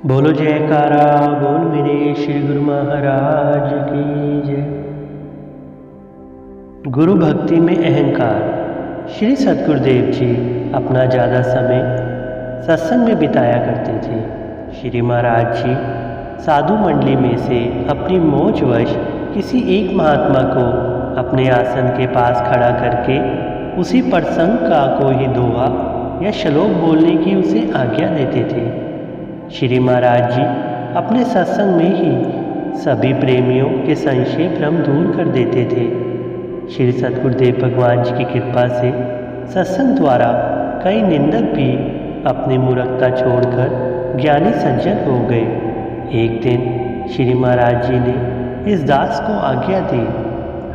बोलो जयकारा बोल मेरे श्री गुरु महाराज की जय। गुरु भक्ति में अहंकार। श्री सद्गुरुदेव जी अपना ज़्यादा समय सत्संग में बिताया करते थे। श्री महाराज जी साधु मंडली में से अपनी मौजवश किसी एक महात्मा को अपने आसन के पास खड़ा करके उसी प्रसंग का कोई दोहा या श्लोक बोलने की उसे आज्ञा देते थे। श्री महाराज जी अपने सत्संग में ही सभी प्रेमियों के संशय भ्रम दूर कर देते थे। श्री सद्गुरुदेव भगवान जी की कृपा से सत्संग द्वारा कई निंदक भी अपनी मूर्खता छोड़कर ज्ञानी सज्जन हो गए। एक दिन श्री महाराज जी ने इस दास को आज्ञा दी,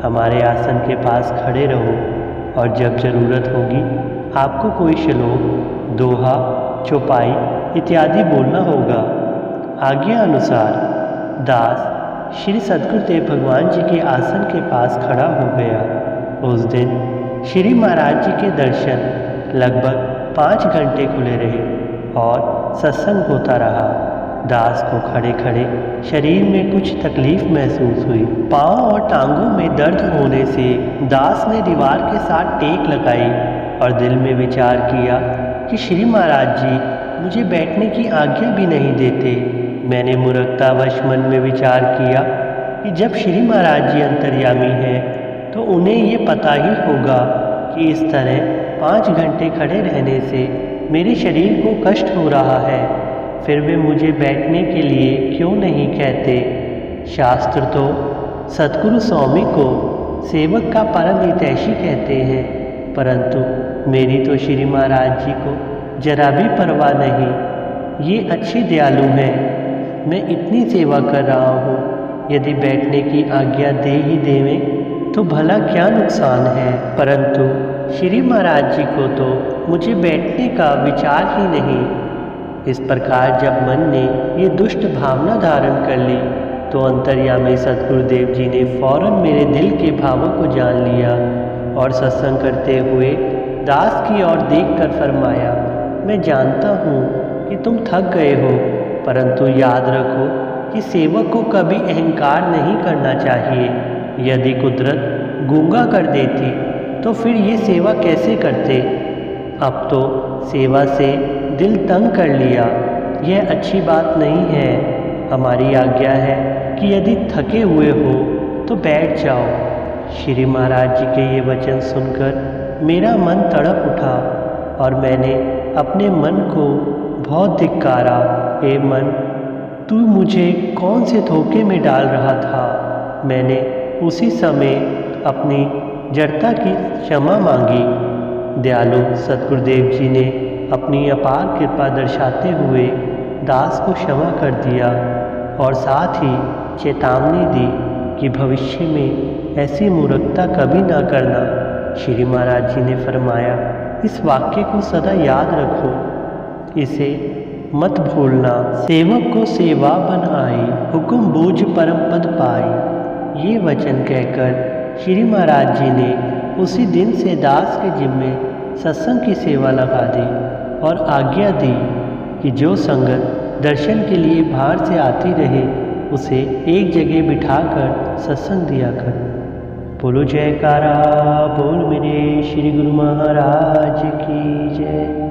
हमारे आसन के पास खड़े रहो और जब जरूरत होगी आपको कोई श्लोक, दोहा, चौपाई इत्यादि बोलना होगा। आज्ञा अनुसार दास श्री सद्गुरुदेव भगवान जी के आसन के पास खड़ा हो गया। उस दिन श्री महाराज जी के दर्शन लगभग 5 घंटे खुले रहे और सत्संग होता रहा। दास को खड़े खड़े शरीर में कुछ तकलीफ महसूस हुई। पाँव और टांगों में दर्द होने से दास ने दीवार के साथ टेक लगाई और दिल में विचार किया कि श्री महाराज जी मुझे बैठने की आज्ञा भी नहीं देते। मैंने मूर्खतावश मन में विचार किया कि जब श्री महाराज जी अंतर्यामी हैं तो उन्हें ये पता ही होगा कि इस तरह 5 घंटे खड़े रहने से मेरे शरीर को कष्ट हो रहा है, फिर वे मुझे बैठने के लिए क्यों नहीं कहते। शास्त्र तो सद्गुरु स्वामी को सेवक का परम हितैषी कहते हैं, परंतु मेरी तो श्री महाराज जी को जरा भी परवाह नहीं। ये अच्छे दयालु हैं, मैं इतनी सेवा कर रहा हूँ, यदि बैठने की आज्ञा दे ही देवें तो भला क्या नुकसान है। परंतु श्री महाराज जी को तो मुझे बैठने का विचार ही नहीं। इस प्रकार जब मन ने ये दुष्ट भावना धारण कर ली तो अंतर्यामी सद्गुरुदेव जी ने फौरन मेरे दिल के भावों को जान लिया और सत्संग करते हुए दास की ओर देखकर फरमाया, मैं जानता हूँ कि तुम थक गए हो, परंतु याद रखो कि सेवक को कभी अहंकार नहीं करना चाहिए। यदि कुदरत गूंगा कर देती तो फिर ये सेवा कैसे करते। अब तो सेवा से दिल तंग कर लिया, यह अच्छी बात नहीं है। हमारी आज्ञा है कि यदि थके हुए हो तो बैठ जाओ। श्री महाराज जी के ये वचन सुनकर मेरा मन तड़प उठा और मैंने अपने मन को बहुत धिक्कारा। ए मन, तू मुझे कौन से धोखे में डाल रहा था। मैंने उसी समय अपनी जड़ता की क्षमा मांगी। दयालु सद्गुरुदेव जी ने अपनी अपार कृपा दर्शाते हुए दास को क्षमा कर दिया और साथ ही चेतावनी दी कि भविष्य में ऐसी मूर्खता कभी ना करना। श्री महाराज जी ने फरमाया, इस वाक्य को सदा याद रखो, इसे मत भूलना। सेवक को सेवा बन आई, हुक्म बूझ परम पद पाई। ये वचन कहकर श्री महाराज जी ने उसी दिन से दास के जिम्मे सत्संग की सेवा लगा दी और आज्ञा दी कि जो संगत दर्शन के लिए बाहर से आती रहे उसे एक जगह बिठाकर सत्संग दिया कर। बोलो जयकारा बोल मेरे श्री गुरु महाराज की जय।